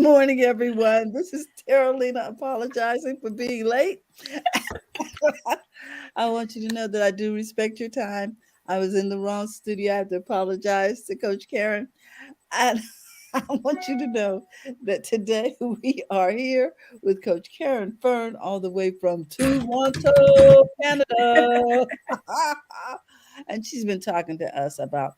morning, everyone. This is Carolina apologizing for being late. I want you to know that I do respect your time. I was in the wrong studio. I have to apologize to Coach Caren. And I want you to know that today we are here with Coach Caren Fern, all the way from Toronto, Canada. And she's been talking to us about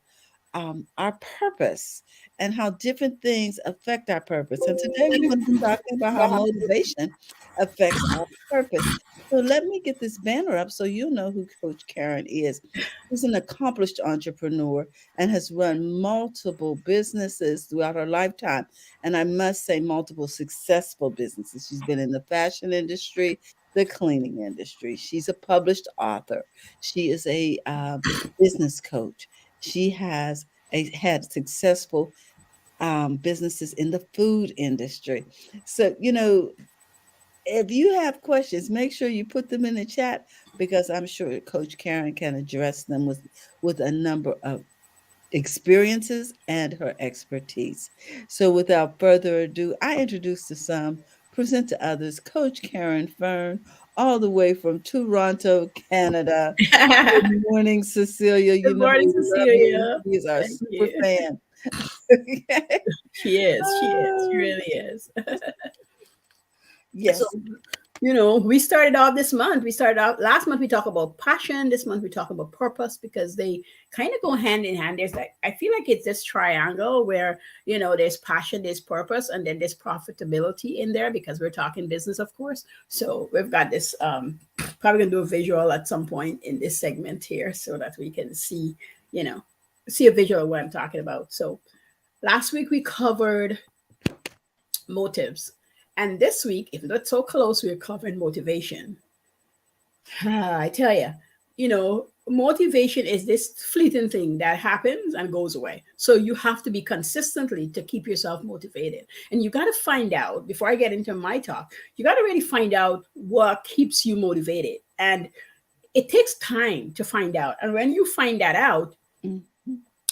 our purpose and how different things affect our purpose. And today we're going to be talking about how motivation affects our purpose. So let me get this banner up so you'll know who Coach Caren is. She's an accomplished entrepreneur and has run multiple businesses throughout her lifetime. And I must say, multiple successful businesses. She's been in the fashion industry, the cleaning industry. She's a published author. She is a business coach. She has had successful businesses in the food industry. So, if you have questions, make sure you put them in the chat because I'm sure Coach Caren can address them with a number of experiences and her expertise. So, without further ado, I introduce to some, present to others, Coach Caren Fern, all the way from Toronto, Canada. Good morning, Cecilia. You Good know morning, we love you. Cecilia. She is our Thank super you. fan. She is. She is. She Oh, really is. So, yes. we started off this month. We started out last month. We talked about passion. This month we talk about purpose because they kind of go hand in hand. There's like I feel like it's this triangle where there's passion, there's purpose, and then there's profitability in there because we're talking business, of course. So we've got this. Probably gonna do a visual at some point in this segment here so that we can you know, see a visual of what I'm talking about. So last week we covered motives. And this week, if not so close, we're covering motivation. I tell motivation is this fleeting thing that happens and goes away. So you have to be consistently to keep yourself motivated. And you got to find out, before I get into my talk, you got to really find out what keeps you motivated. And it takes time to find out. And when you find that out, Mhm.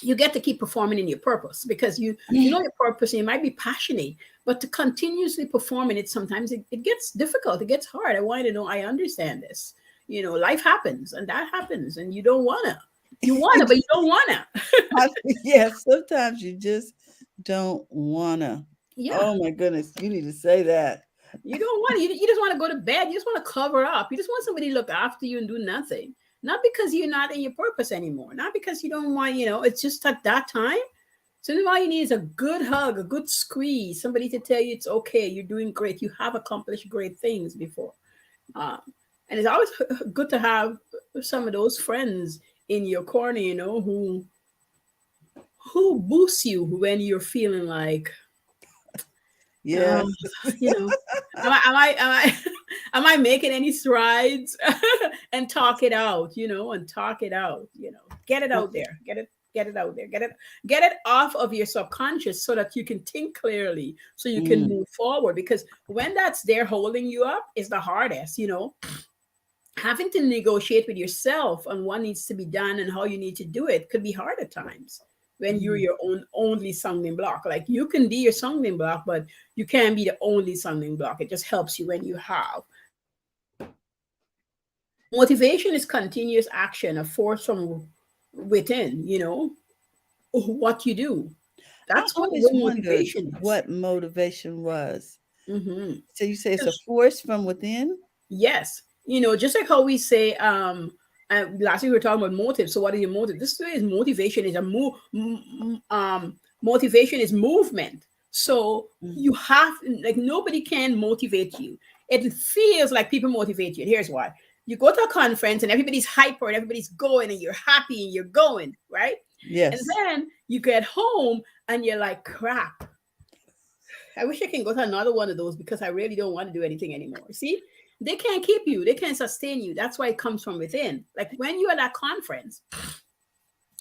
you get to keep performing in your purpose because you know your purpose and you might be passionate, but to continuously perform in it, sometimes it gets difficult, it gets hard. I want you to know I understand this. Life happens and that happens and you wanna but you don't wanna. Yes, sometimes you just don't wanna. Yeah, Oh my goodness, you need to say that. you don't want to. You just want to go to bed. You just want to cover up. You just want somebody to look after you and do nothing. Not because you're not in your purpose anymore. Not because you don't want. It's just at that time. So then all you need is a good hug, a good squeeze, somebody to tell you it's okay, you're doing great, you have accomplished great things before. Um, and it's always good to have some of those friends in your corner, who boost you when you're feeling like, Yes. um, you know, am I am I making any strides? And talk it out, and talk it out, get it out there, get it out there, get it off of your subconscious so that you can think clearly, so you can Mm, move forward. Because when that's there holding you up is the hardest, having to negotiate with yourself on what needs to be done and how you need to do it could be hard at times when you're mm. your own only sounding block. Like you can be your sounding block, but you can't be the only sounding block. It just helps you when you have. Motivation is continuous action, a force from within, what you do. I That's what always real wondered motivation is. what motivation was. Hmm. So you say it's a force from within? Yes, just like how we say, last week we were talking about motive. So what is your motive? This way is motivation is a motivation is movement. So Mm, you have, like, nobody can motivate you. It feels like people motivate you. And here's why: you go to a conference and everybody's hyper and everybody's going and you're happy and you're going right, and yes. then you get home and you're like, crap, I wish I can go to another one of those because I really don't want to do anything anymore. See, they can't keep you, they can't sustain you. That's why it comes from within. Like when you're at that conference,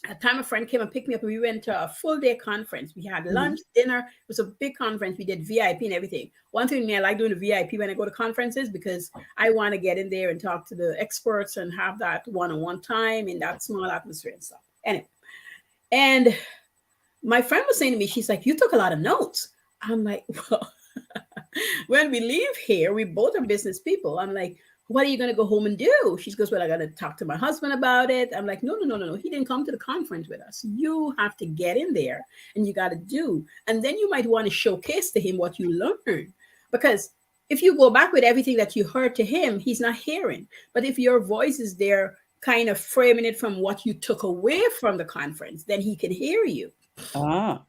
a time a friend came and picked me up and we went to a full day conference. We had Mhm. lunch, dinner. It was a big conference. We did VIP and everything. One thing me, I like doing the VIP when I go to conferences because I want to get in there and talk to the experts and have that one-on-one time in that small atmosphere and stuff. Anyway, and my friend was saying to me, she's like, "You took a lot of notes." I'm like, "Well." When we leave here, we both are business people. I'm like, what are you going to go home and do? She goes, well, I got to talk to my husband about it. I'm like, no, no, no, no, no. He didn't come to the conference with us. You have to get in there and you got to do. And then you might want to showcase to him what you learned. Because if you go back with everything that you heard to him, he's not hearing. But if your voice is there, kind of framing it from what you took away from the conference, then he can hear you, Ah.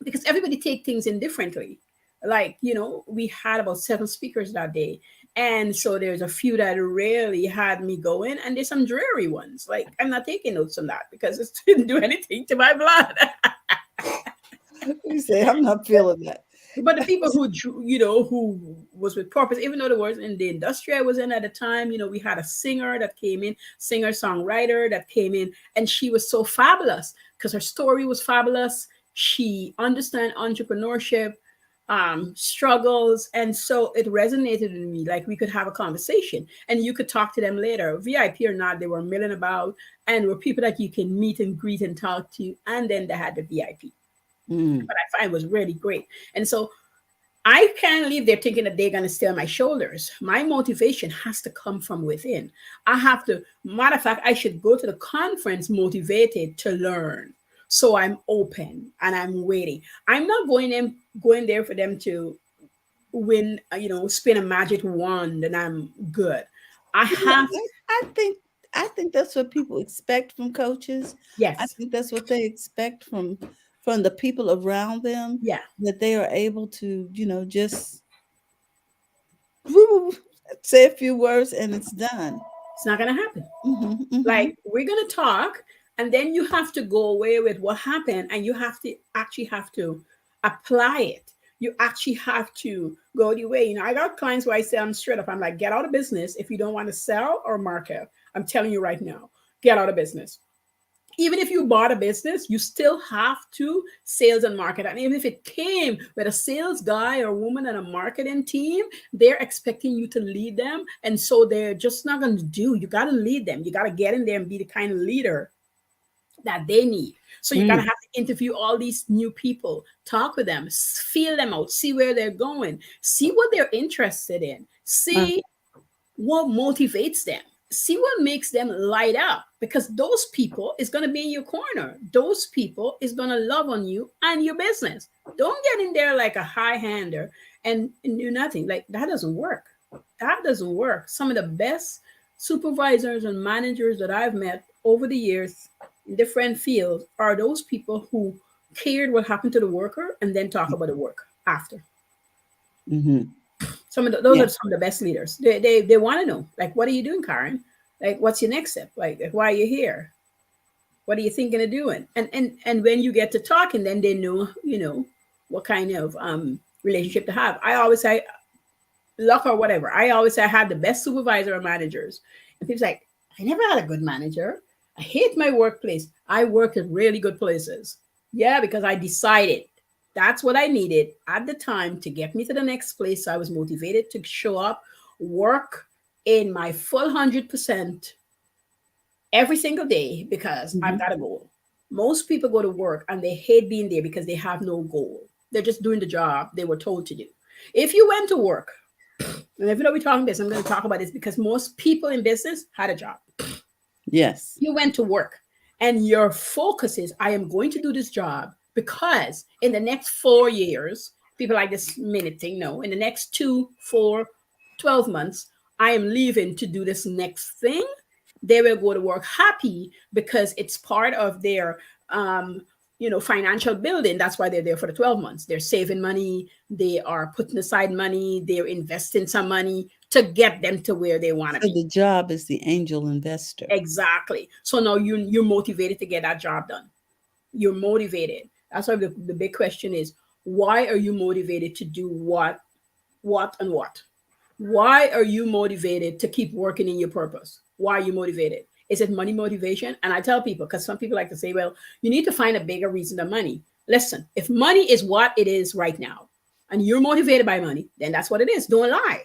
because everybody take things in differently. Like, we had about 7 speakers that day. And so there's a few that really had me going, and there's some dreary ones. Like, I'm not taking notes on that because it didn't do anything to my blood. You say, I'm not feeling that. But the people who was with purpose, even though there was in the industry I was in at the time, we had a singer that came in, singer songwriter that came in, and she was so fabulous because her story was fabulous. She understand entrepreneurship, struggles, and so it resonated with me. Like, we could have a conversation, and you could talk to them later, VIP or not. They were milling about, and were people that you can meet and greet and talk to, and then they had the VIP. Mm. But I find was really great. And so I can't leave there thinking that they're going to stay on my shoulders. My motivation has to come from within. I have to, matter of fact, I should go to the conference motivated to learn. So I'm open and I'm waiting. I'm not going there for them to win, spin a magic wand and I'm good. I Yeah, have, I think that's what people expect from coaches. I yes, think that's what they expect from the people around them, yeah, that they are able to, just woo, say a few words and it's done. it's not going to happen. Hmm, hmm. Like, we're going to talk, and then you have to go away with what happened, and you have to apply it. You actually have to go the way. I got clients where I say, I'm straight up, I'm like, get out of business if you don't want to sell or market. I'm telling you right now, get out of business. Even if you bought a business, you still have to sales and market. And even if it came with a sales guy or woman and a marketing team, they're expecting you to lead them. And so they're just not going to do. You got to lead them. You got to get in there and be the kind of leader that they need. So you're going to Mm. have to interview all these new people, talk with them, feel them out, see where they're going, see what they're interested in, Uh, see what motivates them, see what makes them light up, because those people is going to be in your corner. Those people is going to love on you and your business. Don't get in there like a high hander and do nothing. Like, that doesn't work. That doesn't work. Some of the best supervisors and managers that I've met over the years in different fields are those people who cared what happened to the worker and then talk about the work after. hmm. Those Yeah. are some of the best leaders. They want to know, like, what are you doing, Caren? Like, what's your next step? Like, why are you here? What are you thinking of doing? And when you get to talking, then they know, what kind of relationship to have. I always say, luck or whatever. I always say I had the best supervisor or managers. And people's like, I never had a good manager. I hate my workplace. I work at really good places. Yeah, because I decided that's what I needed at the time to get me to the next place. So I was motivated to show up, work in my full 100% every single day because I've Hmm. got a goal. Most people go to work and they hate being there because they have no goal. They're just doing the job they were told to do. If you went to work, and even though we're talking this, I'm going to talk about this because most people in business had a job. Yes. You went to work and your focus is, I am going to do this job because in the next 4 years, people like this minute thing, no, in the next 2, 4, 12 months, I am leaving to do this next thing. They will go to work happy because it's part of their financial building. That's why they're there for the 12 months. They're saving money, they are putting aside money, they're investing some money to get them to where they want to So be. the job is the angel investor. Exactly. So now you're motivated to get that job done. You're motivated. That's why the big question is, why are you motivated to do what, and what? Why are you motivated to keep working in your purpose? Why are you motivated? Is it money motivation? And I tell people, because some people like to say, well, you need to find a bigger reason than money. Listen, if money is what it is right now, and you're motivated by money, then that's what it is. Don't lie.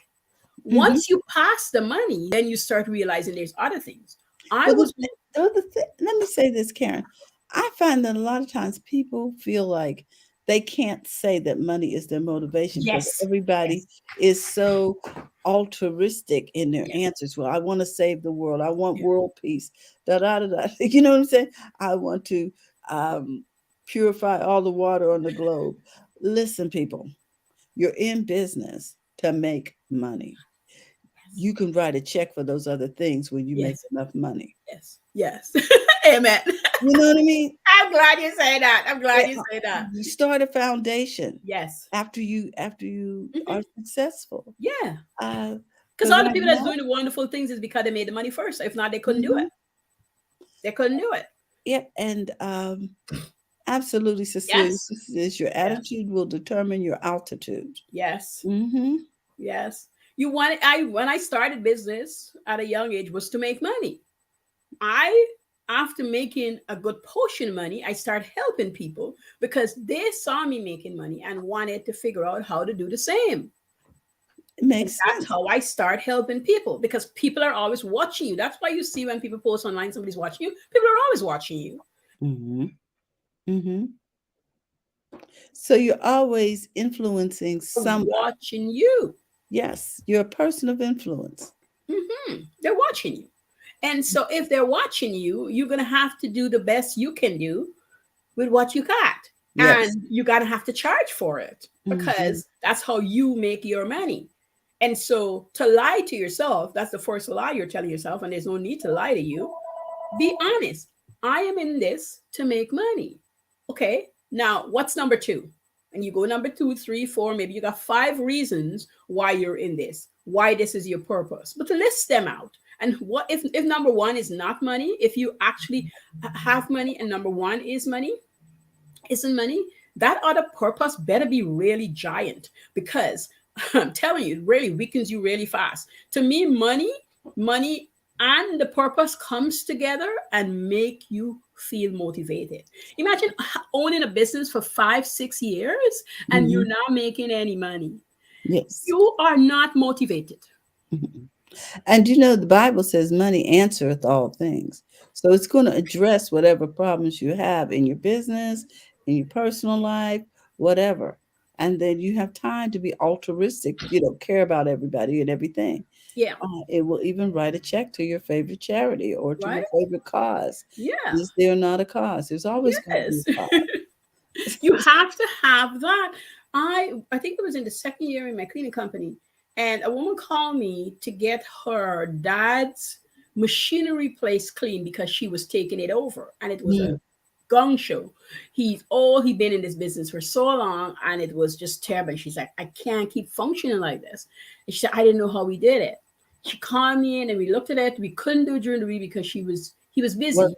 Hmm. Once you pass the money, then you start realizing there's other things. I Well, was, let me say this, Karen. I find that a lot of times people feel like they can't say that money is their motivation because Yes. everybody Yes. is so altruistic in their Yes. answers. Well, I want to save the world. I want Yeah. world peace. Da da da da. You know what I'm saying? I want to um, purify all the water on the globe. Listen, people, you're in business to make money. Yes. You can write a check for those other things when you make Yes. enough money. Yes. Yes. Amen. You know what I mean? I'm glad you say that. I'm Yeah, glad you say that. you start a foundation Yes. after you are Hmm. successful. Yeah. Uh, Because but all the right people that's now, doing the wonderful things is because they made the money first. If not, they couldn't do it. mhm, They couldn't do it. yep, and absolutely, Cecilia, Yes. this is your Yes. attitude will determine your altitude. Yes. Mm-hmm. Yes. You want I when I started business at a young age was to make money. I after making a good portion of money, I started helping people because they saw me making money and wanted to figure out how to do the same. It And makes that's sense. how I start helping people because people are always watching you. That's why you see when people post online, somebody's watching you. People are always watching you, Mm-hmm. Mm-hmm. So you're always influencing somebody. watching you. Yes, you're a person of influence. They're watching you. And so if they're watching you, you're going to have to do the best you can do with what you got. Yes. And you got to have to charge for it Mm-hmm. because that's how you make your money. And so to lie to yourself, that's the first lie you're telling yourself. And there's no need to lie to you. Be honest. I am in this to make money. Okay. Now, what's number two? And you go number two, three, four, maybe you got five reasons why you're in this, why this is your purpose. But to list them out. And what if number one is not money? If you actually have money and number one is money, isn't money, that other purpose better be really giant because I'm telling you, it really weakens you really fast. To me, money and the purpose comes together and make you feel motivated. Imagine owning a business for 5 6 years and Mm-hmm. you're not making any money. Yes. You are not motivated. Mhm. And you know, the Bible says money answereth all things. So it's going to address whatever problems you have in your business, in your personal life, whatever. And then you have time to be altruistic, care about everybody and everything. Yeah. It will even write a check to your favorite charity or to your Right. favorite cause. Yeah. Is there not a cause? There's always going to be Yes. a cause. You have to have that. I think it was in the second year in my cleaning company, and a woman called me to get her dad's machinery place clean because she was taking it over, and it was a Mm, gong show. He'd been in this business for so long, and it was just terrible. She's like, I can't keep functioning like this. And she said, I didn't know how we did it. She called me in, and we looked at it. We couldn't do it during the week because he was work. busy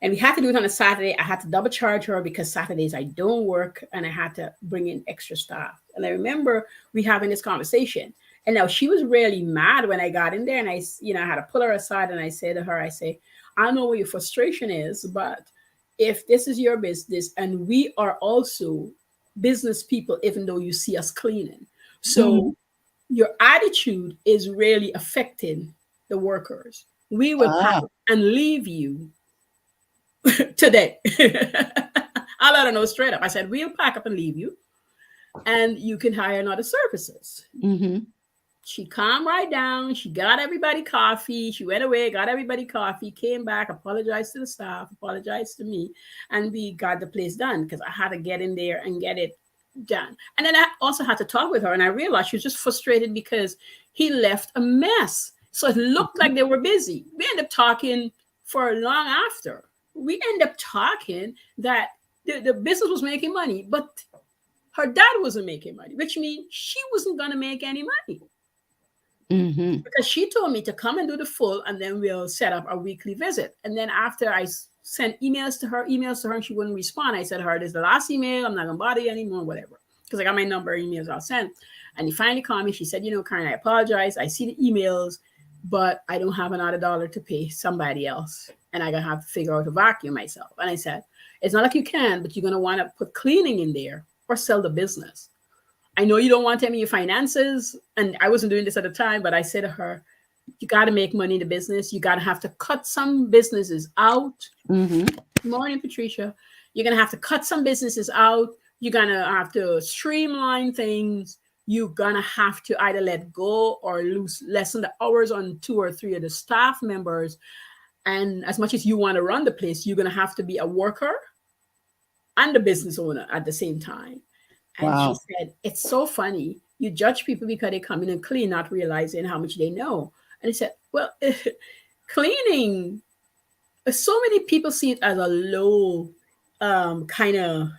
and we had to do it on a Saturday. I had to double charge her because Saturdays I don't work and I had to bring in extra staff. And I remember we having this conversation. And now she was really mad when I got in there and I had to pull her aside and I say to her, I say, I know what your frustration is, but if this is your business and we are also business people, even though you see us cleaning. Mhm. So your attitude is really affecting the workers. We will pack Ah, and leave you today. I let her know straight up. I said, we'll pack up and leave you, and you can hire another services. mm-hmm. She calmed right down. She got everybody coffee. She went away, got everybody coffee, came back, apologized to the staff, apologized to me, and we got the place done because I had to get in there and get it done. And then I also had to talk with her, and I realized she was just frustrated because he left a mess. So it looked like they were busy. We ended up talking for long after. We ended up talking that the business was making money, but her dad wasn't making money, which means she wasn't going to make any money Mm-hmm. because she told me to come and do the full and then we'll set up a weekly visit. And then after I sent emails to her, and she wouldn't respond. I said to her, this is the last email. I'm not going to bother you anymore, whatever. Because I got my number, emails I'll send. And he finally called me. She said, Karen, I apologize. I see the emails, but I don't have another dollar to pay somebody else. And I'm going to have to figure out to vacuum myself. And I said, it's not like you can, but you're going to want to put cleaning in there or sell the business. I know you don't want to tell me your finances. And I wasn't doing this at the time, but I said to her, you got to make money in the business. You got to have to cut some businesses out. Mm-hmm. Good morning, Patricia. You're going to have to cut some businesses out. You're going to have to streamline things. You're going to have to either let go or lose lessen the hours on 2 or 3 of the staff members. And as much as you want to run the place, you're going to have to be a worker and a business owner at the same time. And she Wow. said, it's so funny. You judge people because they come in and clean, not realizing how much they know. And he said, well, cleaning, so many people see it as a low kind of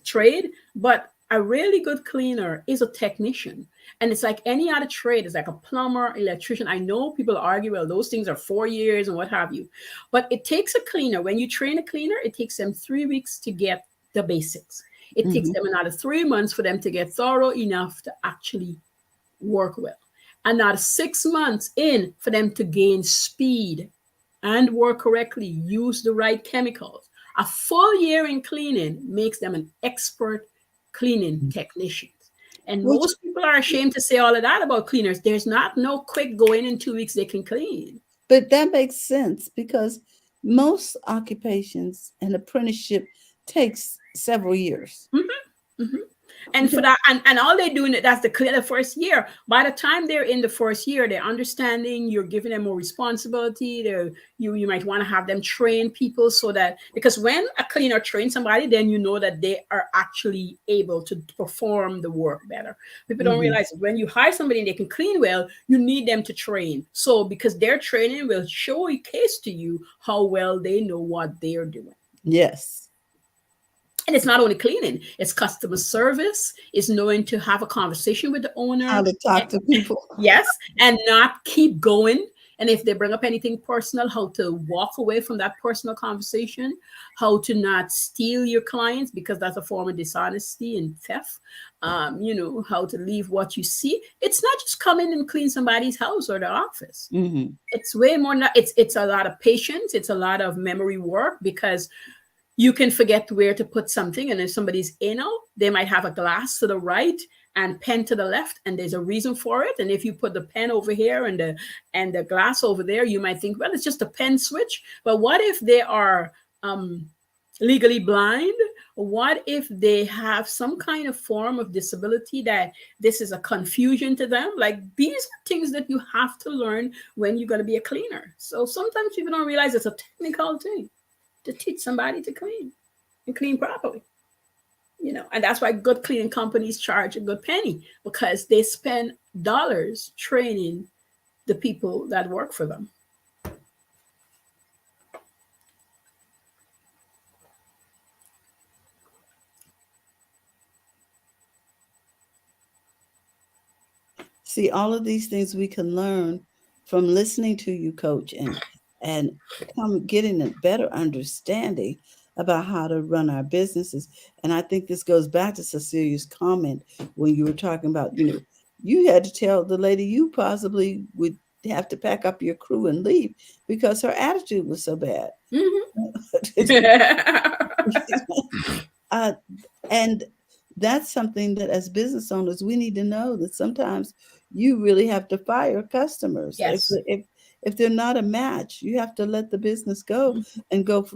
trade, but a really good cleaner is a technician. And it's like any other trade. It's like a plumber, electrician. I know people argue, well, those things are 4 years and what have you. But it takes a cleaner. When you train a cleaner, it takes them 3 weeks to get the basics. It takes Hmm. them another 3 months for them to get thorough enough to actually work well. Another 6 months in for them to gain speed and work correctly, use the right chemicals. A full year in cleaning makes them an expert cleaning technician. And Which, most people are ashamed to say all of that about cleaners. There's not no quick go in 2 weeks they can clean. but that makes sense because most occupations and apprenticeship takes several years. Mm-hmm, mm-hmm. And for that, and all they're doing it, that's the first year. By the time they're in the first year, they're understanding, you're giving them more responsibility. You might want to have them train people so that, because when a cleaner trains somebody, then you know that they are actually able to perform the work better. People don't Hmm. realize that when you hire somebody and they can clean well, you need them to train. So because their training will showcase to you how well they know what they're doing. Yes. And it's not only cleaning, it's customer service, it's knowing to have a conversation with the How owner. to talk to people. Yes, and not keep going. And if they bring up anything personal, how to walk away from that personal conversation, how to not steal your clients because that's a form of dishonesty and theft. How to leave what you see. It's not just come in and clean somebody's house or the office. Hmm. It's way more. It's a lot of patience. It's a lot of memory work because you can forget where to put something. And if somebody's anal, they might have a glass to the right and pen to the left, and there's a reason for it. And if you put the pen over here and the glass over there, you might think, well, it's just a pen switch. But what if they are legally blind? What if they have some kind of form of disability that this is a confusion to them? Like, these are things that you have to learn when you're going to be a cleaner. So sometimes people don't realize it's a technical thing to teach somebody to clean and clean properly. And that's why good cleaning companies charge a good penny, because they spend dollars training the people that work for them. See, all of these things we can learn from listening to you, coach, and come getting a better understanding about how to run our businesses. And I think this goes back to Cecilia's comment when you were talking about, you had to tell the lady you possibly would have to pack up your crew and leave because her attitude was so bad. uh, and that's something that as business owners we need to know, that sometimes you really have to fire customers Yes. if they're not a match. You have to let the business go and go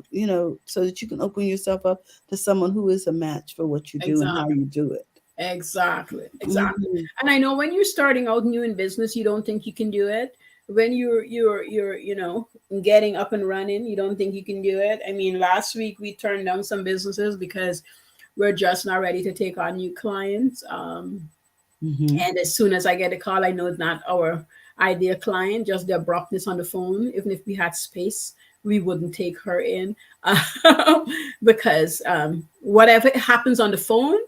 so that you can open yourself up to someone who is a match for what you do and how Exactly. you do it. Exactly. Mhm. And I know when you're starting out new in business, you don't think you can do it. When you're getting up and running, you don't think you can do it. I mean, last week we turned down some businesses because we're just not ready to take on new clients. Mhm. And as soon as I get a call, I know it's not our ideal client, just the abruptness on the phone. Even if we had space, we wouldn't take her in because whatever happens on the phone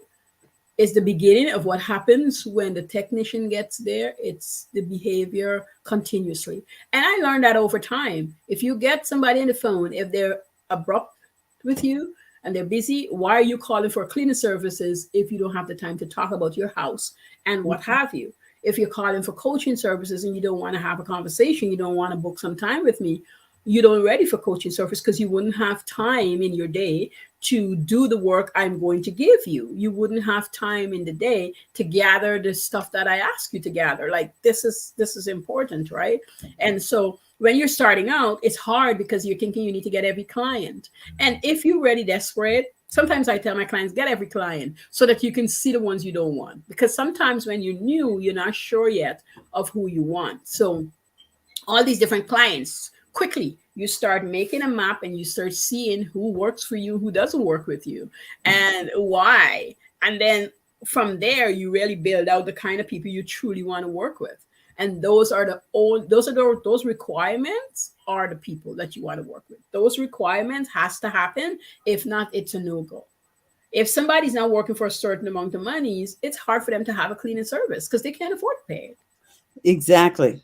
is the beginning of what happens when the technician gets there. It's the behavior continuously. And I learned that over time. If you get somebody on the phone, if they're abrupt with you and they're busy, why are you calling for cleaning services if you don't have the time to talk about your house and what have you? If you're calling for coaching services and you don't want to have a conversation, you don't want to book some time with me, you don't ready for coaching service because you wouldn't have time in your day to do the work I'm going to give you. You wouldn't have time in the day to gather the stuff that I ask you to gather. Like, this is important, right? And so when you're starting out, it's hard because you're thinking you need to get every client. And if you're really desperate, Sometimes I tell my clients, get every client so that you can see the ones you don't want. Because sometimes when you're new, you're not sure yet of who you want. So all these different clients, quickly you start making a map and you start seeing who works for you, who doesn't work with you, and why. And then from there you really build out the kind of people you truly want to work with. And those requirements are the people that you want to work with. Those requirements has to happen. If not, it's a no-go. If somebody's not working for a certain amount of monies, it's hard for them to have a cleaning service because they can't afford to pay it, Exactly.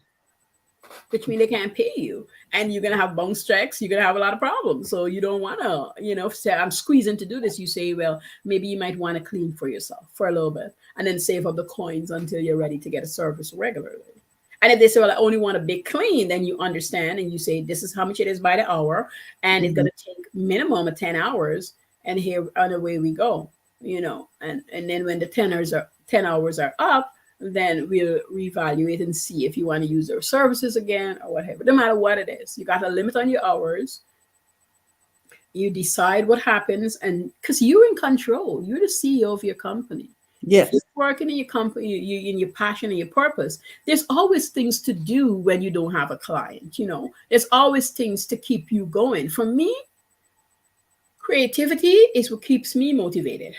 which means they can't pay you. And you're going to have bounce checks. You're going to have a lot of problems. So you don't want to, say, I'm squeezing to do this. You say, well, maybe you might want to clean for yourself for a little bit and then save up the coins until you're ready to get a service regularly. And if they say, well, I only want a big clean, then you understand and you say, this is how much it is by the hour. And it's going to take minimum of 10 hours. And here, on the way we go, and then when the 10 hours are up, then we'll reevaluate and see if you want to use their services again or whatever. No matter what it is, you got a limit on your hours. You decide what happens, and because you're in control, you're the CEO of your company. Yes. If you're working in your company, you in your passion and your purpose, there's always things to do when you don't have a client. There's always things to keep you going. For me, creativity is what keeps me motivated.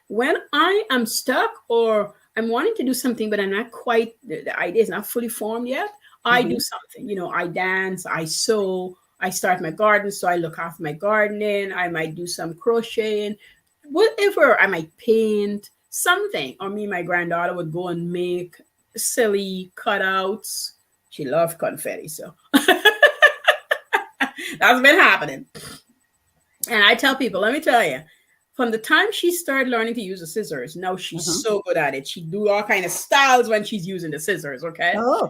When I am stuck or I'm wanting to do something, but I'm not quite, the idea is not fully formed yet, I do something. I dance, I sew, I start my garden, so I look after my gardening. I might do some crocheting, whatever. I might paint something. Or me, my granddaughter would go and make silly cutouts. She loved confetti, so that's been happening. And I tell people, let me tell you, from the time she started learning to use the scissors, now she's so good at it. She do all kind of styles when she's using the scissors, okay? Oh.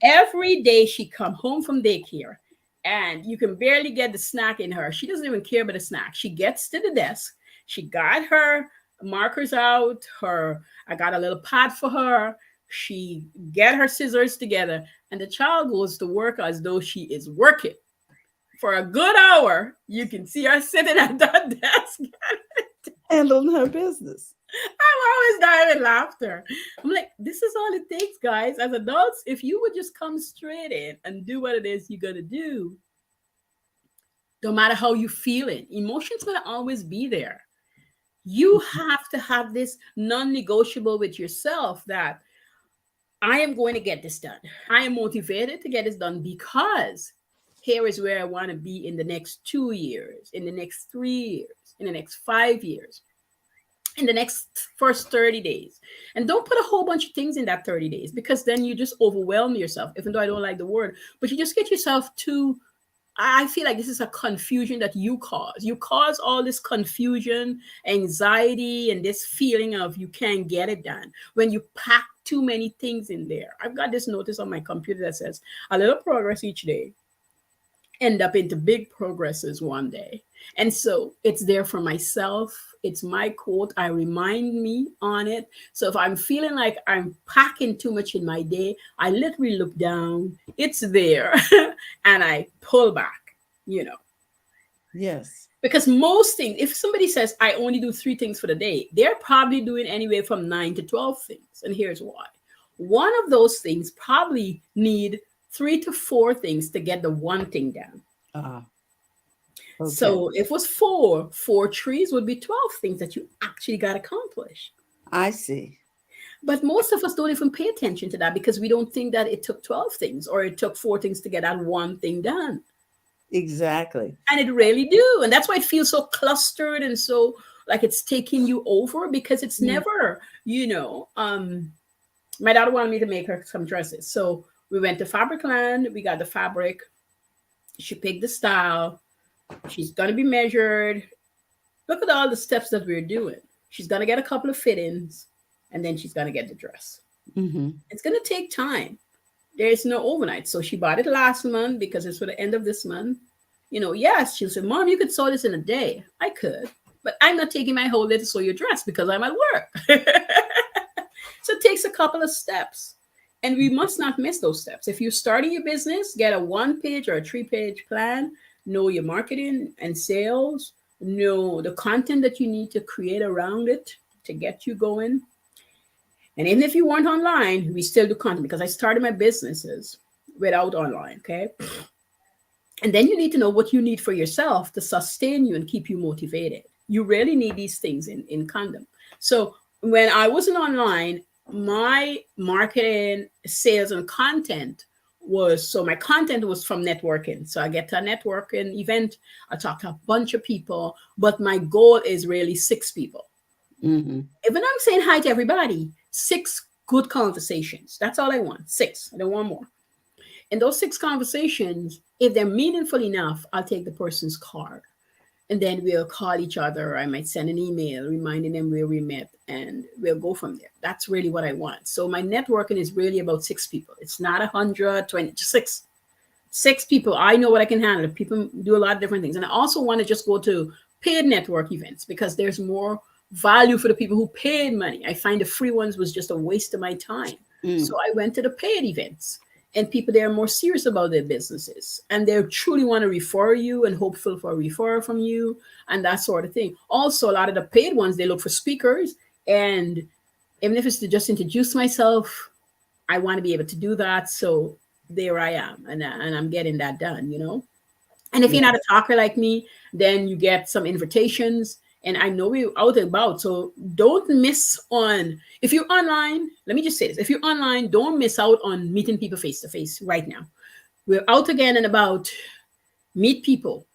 Every day she come home from daycare and you can barely get the snack in her. She doesn't even care about the snack. She gets to the desk. She got her markers out. I got a little pad for her. She get her scissors together and the child goes to work as though she is working. For a good hour, you can see her sitting at that desk. Handling her business. I'm always dying with laughter. I'm like, this is all it takes, guys. As adults, if you would just come straight in and do what it is you're going to do, no matter how you're feeling, emotions going to always be there. You have to have this non-negotiable with yourself that I am going to get this done. I am motivated to get this done because here is where I want to be in the next 2 years, in the next 3 years, in the next 5 years, in the next first 30 days. And don't put a whole bunch of things in that 30 days because then you just overwhelm yourself, even though I don't like the word, but you just get yourself too. I feel like this is a confusion that you cause. You cause all this confusion, anxiety, and this feeling of you can't get it done when you pack too many things in there. I've got this notice on my computer that says a little progress each day end up into big progresses one day. And so it's there for myself. It's my quote. I remind me on it. So if I'm feeling like I'm packing too much in my day, I literally look down. It's there. And I pull back, Yes. Because most things, if somebody says, I only do 3 things for the day, they're probably doing anywhere from 9 to 12 things. And here's why. One of those things probably need 3 to 4 things to get the one thing done. Okay. So if it was 4 trees would be 12 things that you actually got accomplished. I see. But most of us don't even pay attention to that because we don't think that it took 12 things or it took 4 things to get that one thing done. Exactly. And it really do. And that's why it feels so clustered and so like it's taking you over because it's never, my daughter wanted me to make her some dresses. So we went to Fabricland. We got the fabric. She picked the style. She's going to be measured. Look at all the steps that we're doing. She's going to get a couple of fittings, and then she's going to get the dress. It's going to take time. There's no overnight. So she bought it last month because it's for the end of this month. Yes, she'll say, Mom, you could sew this in a day. I could, but I'm not taking my whole day to sew your dress because I'm at work. So it takes a couple of steps. And we must not miss those steps. If you're starting your business, get a 1-page or a 3-page plan, know your marketing and sales, know the content that you need to create around it to get you going. And even if you weren't online, we still do content because I started my businesses without online. Okay. And then you need to know what you need for yourself to sustain you and keep you motivated. You really need these things in condom. So when I wasn't online, my marketing, sales, and content was, so my content was from networking. So I get to a networking event, I talk to a bunch of people, but my goal is really six people. Mm-hmm. Even I'm saying hi to everybody, six good conversations. That's all I want. Six. I don't want more. In those six conversations, if they're meaningful enough, I'll take the person's card. And then we'll call each other. I might send an email reminding them where we met, and we'll go from there. That's really what I want. So my networking is really about six people. It's not 120, just six. Six people. I know what I can handle. People do a lot of different things. And I also want to just go to paid network events because there's more value for the people who paid money. I find the free ones was just a waste of my time. Mm. So I went to the paid events, and people there are more serious about their businesses, and they truly want to refer you and hopeful for a referral from you and that sort of thing. Also, a lot of the paid ones, they look for speakers, and even if it's to just introduce myself, I want to be able to do that. So there I am, and I'm getting that done, you know. And if you're not a Yes. talker like me, then you get some invitations. And I know we're out and about. So don't miss on, if you're online, let me just say this. If you're online, don't miss out on meeting people face to face right now. We're out again and about. Meet people,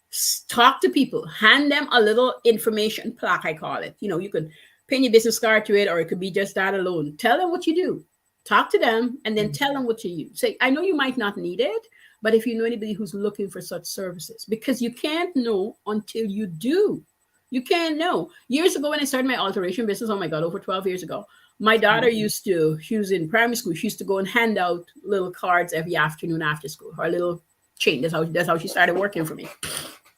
talk to people, hand them a little information plaque, I call it. You know, you could pin your business card to it, or it could be just that alone. Tell them what you do. Talk to them and then tell them what you use. Say, I know you might not need it, but if you know anybody who's looking for such services, because you can't know until you do. You can't know. Years ago, when I started my alteration business, oh my God, over 12 years ago, my daughter used to, she was in primary school, she used to go and hand out little cards every afternoon after school, her little chain. That's how she started working for me.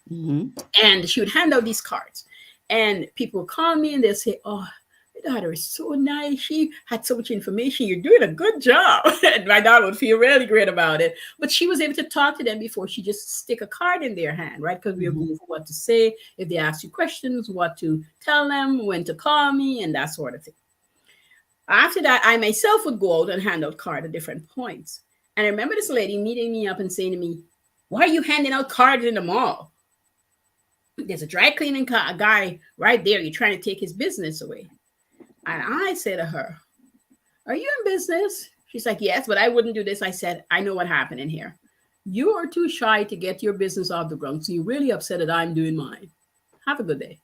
Mm-hmm. And she would hand out these cards. And people would call me and they'll say, oh, my daughter is so nice. She had so much information. You're doing a good job. And my daughter would feel really great about it. But she was able to talk to them before she just stick a card in their hand, right? Because we were going for what to say, if they ask you questions, what to tell them, when to call me, and that sort of thing. After that, I myself would go out and hand out cards at different points. And I remember this lady meeting me up and saying to me, why are you handing out cards in the mall? There's a dry cleaning guy right there. You're trying to take his business away. And I said to her, are you in business? She's like, yes, but I wouldn't do this. I said, I know what happened in here. You are too shy to get your business off the ground. So you're really upset that I'm doing mine. Have a good day.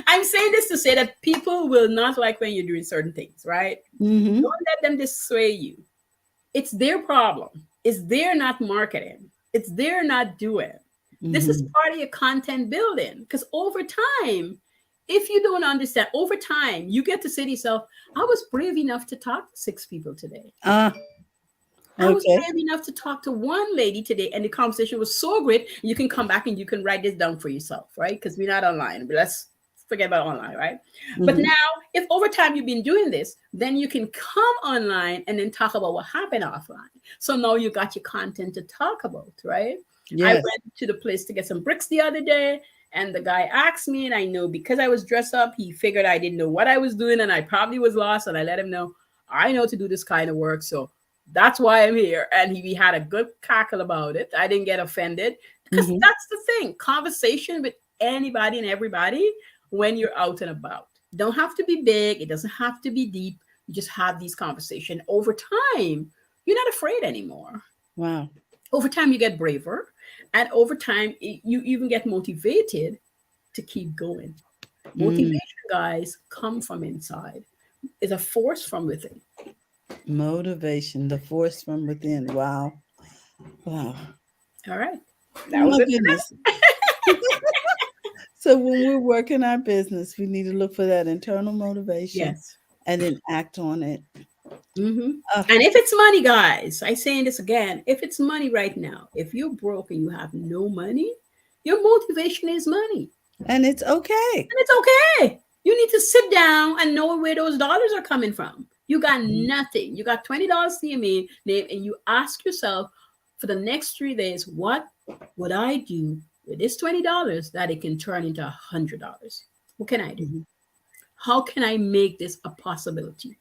I'm saying this to say that people will not like when you're doing certain things, right? Mm-hmm. Don't let them dissuade you. It's their problem. It's their not marketing. It's their not doing. This is Mm-hmm. part of your content building. Because over time, if you don't understand, over time, you get to say to yourself, I was brave enough to talk to six people today. Ah, I was okay. brave enough to talk to one lady today, and the conversation was so great. You can come back and you can write this down for yourself, right? Because we're not online. But let's forget about online, right? But Mm-hmm. now, if over time you've been doing this, then you can come online and then talk about what happened offline. So now you got your content to talk about, right? I Yes. went to the place to get some bricks the other day, and the guy asked me, and I know because I was dressed up, he figured I didn't know what I was doing, and I probably was lost. And I let him know I know to do this kind of work, so that's why I'm here. And we had a good cackle about it. I didn't get offended because Mm-hmm. that's the thing. Conversation with anybody and everybody when you're out and about. Don't have to be big. It doesn't have to be deep. You just have these conversations. Over time, you're not afraid anymore. Wow. Over time, you get braver. And over time, you even get motivated to keep going. Mm. Motivation, guys, come from inside. It's a force from within. Motivation, the force from within. Wow. Wow. All right. Oh That was my it. goodness. So when we're working our business, we need to look for that internal motivation Yes. and then act on it. Mm-hmm. Ah, And if it's money, guys, I saying this again, if it's money right now, if you're broke and you have no money, your motivation is money. and it's okay. And it's okay. You need to sit down and know where those dollars are coming from. You got nothing. You got $20 to your name, and you ask yourself for the next 3 days, what would I do with this $20 that it can turn into $100. What can I do? Mhm. How can I make this a possibility?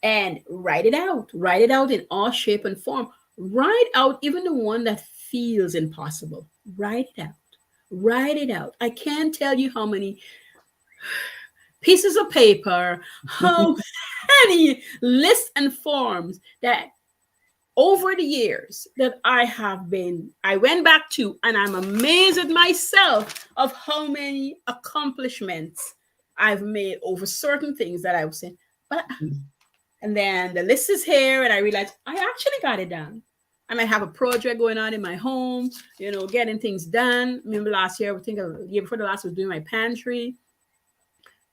And write it out. Write it out in all shape and form. Write out even the one that feels impossible. Write it out. Write it out. I can't tell you how many pieces of paper, how many lists and forms that over the years that I went back to, and I'm amazed at myself of how many accomplishments I've made over certain things that I was saying. But and then the list is here, and I realized I actually got it done. I might have a project going on in my home, getting things done. Remember last year, I think the year before the last, I was doing my pantry.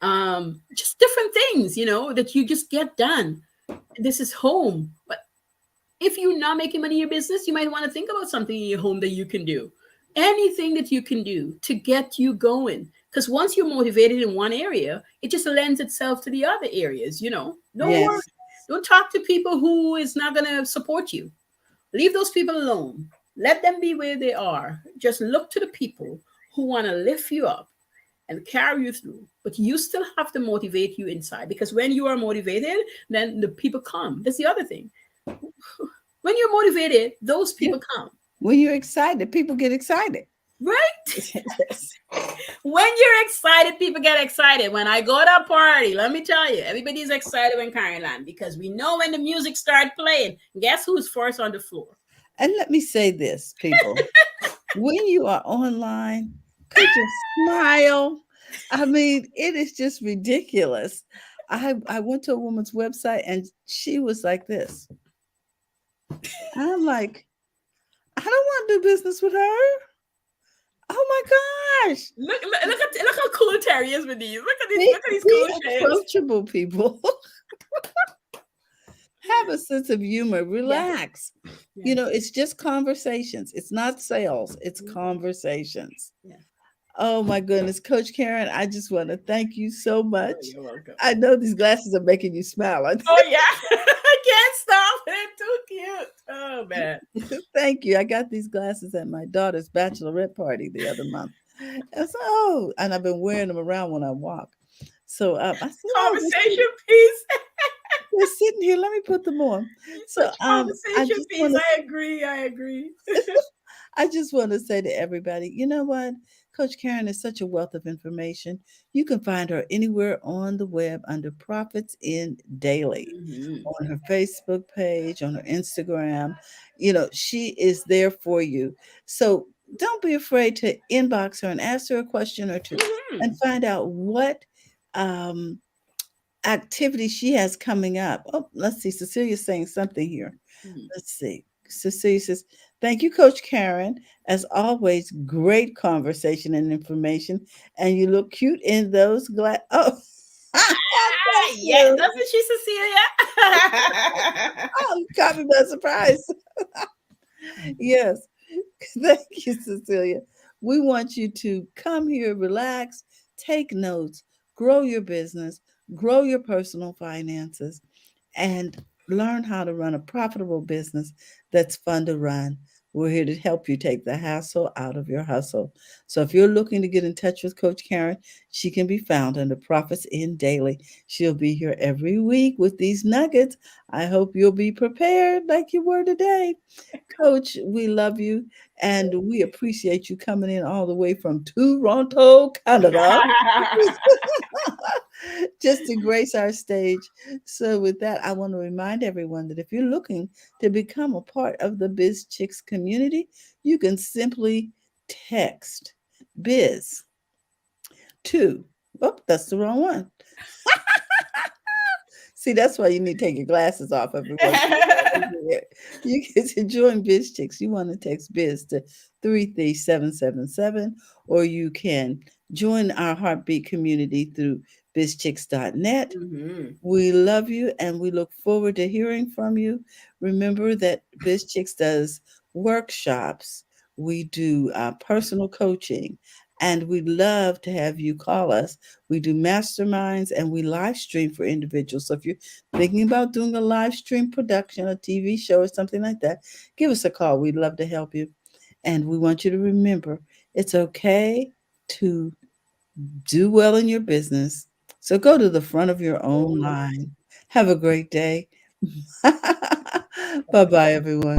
Just different things, that you just get done. This is home, but if you're not making money in your business, you might want to think about something in your home that you can do. Anything that you can do to get you going. Because once you're motivated in one area, it just lends itself to the other areas. Don't worry. Yes. Don't talk to people who is not going to support you. Leave those people alone. Let them be where they are. Just look to the people who want to lift you up and carry you through. But you still have to motivate you inside, because when you are motivated, then the people come. That's the other thing. When you're motivated, those Yeah. people come. When you're excited, people get excited. Right? Yes. When you're excited, people get excited. When I go to a party, let me tell you, everybody's excited when Caren land, because we know when the music starts playing, guess who's first on the floor? And let me say this, people. When you are online, people smile. I mean, it is just ridiculous. I went to a woman's website and she was like this. I'm like, I don't want to do business with her. Oh my gosh. Look how cool Terry is with these. Be, Look at these be cool shades. approachable, people. Have a sense of humor. Yes. Relax. Yes. It's just conversations. It's not sales, it's Mhm. conversations. Yes. Oh my goodness, Coach Caren, I just want to thank you so Oh, much. you're welcome. I know these glasses are making you smile. Oh yeah. I can't stop. They're too cute. Oh man. Thank you. I got these glasses at my daughter's bachelorette party the other month. And so, and I've been wearing them around when I walk. So I said, oh, Conversation piece. they're sitting here. Let me put them on. So Such I conversation just piece. want to I agree. I agree. I just want to say to everybody, you know what? Coach Caren is such a wealth of information. You can find her anywhere on the web under Profits in Daily, Mhm. on her Facebook page, on her Instagram. She is there for you. So don't be afraid to inbox her and ask her a question or two and Mhm. find out what um, activity she has coming up. Oh, let's see. Cecilia's saying something here. Mhm. Let's see. Cecilia says, thank you, Coach Caren. As always, great conversation and information. And you look cute in those glass. Oh, thank Yeah, you. doesn't she, Cecilia? Oh, you caught me by surprise. Yes. Thank you, Cecilia. We want you to come here, relax, take notes, grow your business, grow your personal finances, and learn how to run a profitable business that's fun to run. We're here to help you take the hassle out of your hustle. So if you're looking to get in touch with Coach Caren, she can be found under Profits in Daily. She'll be here every week with these nuggets. I hope you'll be prepared like you were today. Coach, we love you and we appreciate you coming in all the way from Toronto, Canada, just to grace our stage. So, with that, I want to remind everyone that if you're looking to become a part of the Biz Chicks community, you can simply text Biz to, oh, that's the wrong one. See, that's why you need to take your glasses off every once in a while. You get to join Biz Chicks. You want to text Biz to 33777, or you can join our Heartbeat community through bizchicks.net. Mhm. We love you and we look forward to hearing from you. Remember that BizChicks does workshops, we do personal coaching, and we'd love to have you call us. We do masterminds and we live stream for individuals. So if you're thinking about doing a live stream production, a TV show, or something like that, give us a call. We'd love to help you. And we want you to remember It's okay to do well in your business. So go to the front of your own line. Have a great day. Bye bye, everyone.